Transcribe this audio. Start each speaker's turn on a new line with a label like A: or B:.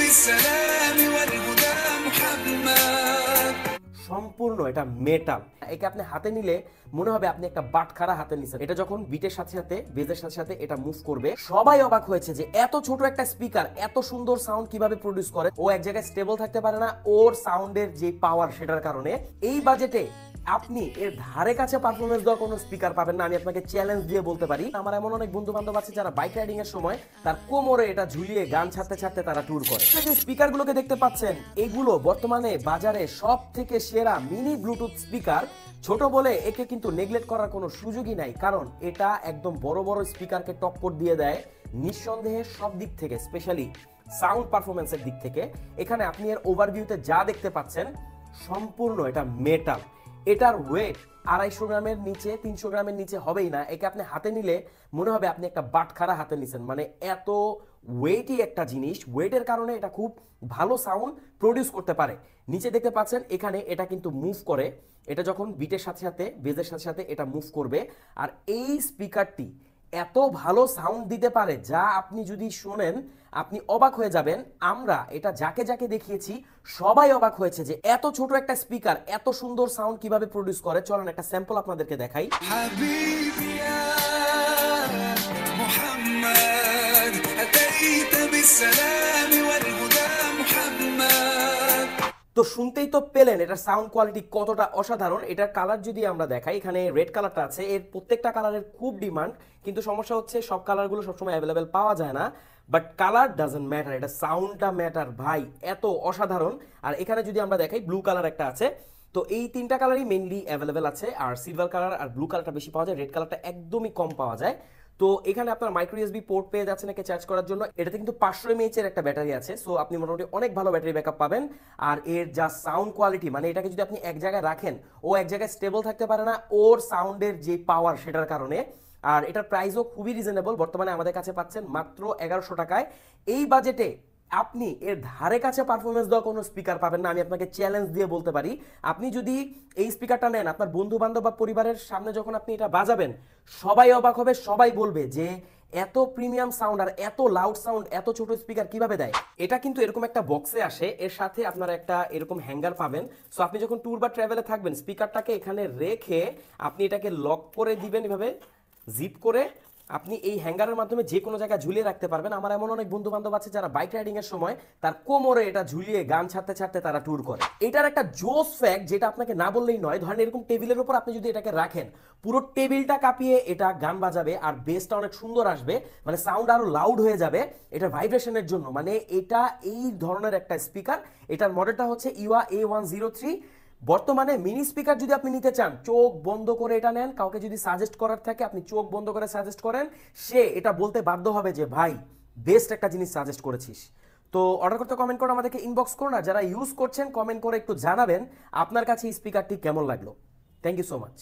A: بالسلام والهدى محمد।
B: সম্পূর্ণ এটা মেটাল। একে আপনি হাতে নিলে মনে হবে আপনি একটা বাটখারা হাতে নিছেন। এটা যখন বিটের সাথে সাথে বেজের সাথে সাথে এটা মুভ করবে, সবাই অবাক হয়েছে যে এত ছোট একটা স্পিকার এত সুন্দর সাউন্ড কিভাবে প্রডিউস করে। ও এক জায়গায় স্টেবল থাকতে পারে না, ওর সাউন্ডের যে পাওয়ার সেটার কারণে। এই বাজেটে আপনি এর ধারে কাছে পারফরমেন্স দেওয়া কোনো স্পিকার পাবেন না, আমি আপনাকে চ্যালেঞ্জ দিয়ে বলতে পারি। আমার এমন অনেক বন্ধু বান্ধব আছে যারা বাইক রাইডিং এর সময় তার কোমরে এটা ঝুলিয়ে গান ছাড়তে ছাড়তে তারা ট্যুর করে। যে স্পিকার গুলোকে দেখতে পাচ্ছেন, এগুলো বর্তমানে বাজারে সব থেকে সেরা মিনি ব্লুটুথ স্পিকার। ছোট বলে একে কিন্তু নেগলেক্ট করার কোনো সুযোগই নাই, কারণ এটা একদম বড় বড় স্পিকারকে টক্কর দিয়ে দেয় নিঃসন্দেহে সব দিক থেকে, স্পেশালি সাউন্ড পারফরমেন্সের দিক থেকে। এখানে আপনি এর ওভারভিউতে যা দেখতে পাচ্ছেন সম্পূর্ণ এটা মেটাল। এটার ওয়েট 250 গ্রামের নিচে 300 গ্রামের নিচে হবেই না। একে আপনি হাতে নিলে মনে হবে আপনি একটা বাটখারা হাতে নিছেন, মানে এত ওয়েটই একটা জিনিস। ওয়েটের কারণে এটা খুব ভালো সাউন্ড প্রডিউস করতে পারে। নিচে দেখতে পাচ্ছেন এখানে এটা কিন্তু মুভ করে, এটা যখন বিটের সাথে সাথে বেজের সাথে সাথে এটা মুভ করবে। আর এই স্পিকারটি এত ভালো সাউন্ড দিতে পারে যা আপনি যদি শোনেন আপনি অবাক হয়ে যাবেন। আমরা এটা যাকে যাকে দেখিয়েছি সবাই অবাক হয়েছে যে এত ছোট একটা স্পিকার এত সুন্দর সাউন্ড কিভাবে প্রডিউস করে। চলুন একটা স্যাম্পল আপনাদেরকে দেখাই।
A: حبيبي يا محمد أتيت بالسلام والهدى محمد।
B: তো শুনতেই তো পেলেন এটার সাউন্ড কোয়ালিটি কতটা অসাধারণ। এটার কালার যদি আমরা দেখাই, এখানে রেড কালারটা আছে, এর প্রত্যেকটা কালারের খুব ডিমান্ড, কিন্তু সমস্যা হচ্ছে সব কালারগুলো সবসময় অ্যাভেলেবেল পাওয়া যায় না। বাট কালার ডাজন্ট ম্যাটার, এটা সাউন্ডটা ম্যাটার ভাই, এত অসাধারণ। আর এখানে যদি আমরা দেখাই ব্লু কালার একটা আছে। তো এই তিনটা কালারই মেইনলি অ্যাভেলেবেল আছে, আর সিলভার কালার আর ব্লু কালারটা বেশি পাওয়া যায়, রেড কালারটা একদমই কম পাওয়া যায়। তো এখানে আপনার মাইক্রো ইউএসবি পোর্ট পেয়ে যাচ্ছেন একে চার্জ করার জন্য। এটাতে কিন্তু 500 mAh এর একটা ব্যাটারি আছে, সো আপনি মোটামুটি অনেক ভালো ব্যাটারি ব্যাকআপ পাবেন। আর এর যা সাউন্ড কোয়ালিটি, মানে এটাকে যদি আপনি এক জায়গায় রাখেন ও এক জায়গায় স্টেবল থাকতে পারে না, ওর সাউন্ডের যে পাওয়ার সেটার কারণে। আর এটার প্রাইসও খুবই রিজনেবল, বর্তমানে আমাদের কাছে পাচ্ছেন মাত্র 1100 টাকায়। এই বাজেটে আপনি এর ধারে কাছে পারফরমেন্স দেওয়া কোনো স্পিকার পাবেন না, আমি আপনাকে চ্যালেঞ্জ দিয়ে বলতে পারি। আপনি যদি এই স্পিকারটা নেন, আপনার বন্ধু বান্ধব বা পরিবারের সামনে যখন আপনি এটা বাজাবেন সবাই অবাক হবে, সবাই বলবে যে এত প্রিমিয়াম সাউন্ড আর এত লাউড সাউন্ড এত ছোট স্পিকার কিভাবে দেয়। এটা কিন্তু এরকম একটা বক্সে আসে, এর সাথে আপনারা একটা এরকম হ্যাঙ্গার পাবেন। সো আপনি যখন ট্যুর বা ট্রাভেলে থাকবেন স্পিকারটাকে এখানে রেখে আপনি এটাকে লক করে দিবেন, এভাবে জিপ করে আপনি এই হ্যাঙ্গারের মাধ্যমে যে কোনো জায়গায় ঝুলিয়ে রাখতে পারবেন। আমার এমন অনেক বন্ধু বান্ধব আছে যারা বাইক রাইডিং এর সময় তার কোমরে এটা ঝুলিয়ে গান ছাড়তে ছাড়তে তারা ট্যুর করে। এটার একটা জোস ফ্যাক্ট যেটা আপনাকে না বললেই নয়, ধরেন এরকম টেবিলের উপর আপনি যদি এটাকে রাখেন পুরো টেবিলটা কাঁপিয়ে এটা গান বাজাবে, আর বেসটা অনেক সুন্দর আসবে, মানে সাউন্ড আরো লাউড হয়ে যাবে এটা ভাইব্রেশনের জন্য। মানে এটা এই ধরনের একটা স্পিকার। এটার মডেলটা হচ্ছে ইওয়া A103। বর্তমানে মিনি স্পিকার যদি আপনি নিতে চান চোখ বন্ধ করে এটা নেন, কাউকে যদি সাজেস্ট করার থাকে আপনি চোখ বন্ধ করে সাজেস্ট করেন, সে এটা বলতে বাধ্য হবে যে ভাই বেস্ট একটা জিনিস সাজেস্ট করেছিস। তো অর্ডার করতে কমেন্ট করে আমাদেরকে ইনবক্স করুন, আর যারা ইউজ করছেন কমেন্ট করে একটু জানাবেন আপনার কাছে এই স্পিকারটি কেমন লাগলো। Thank you so much.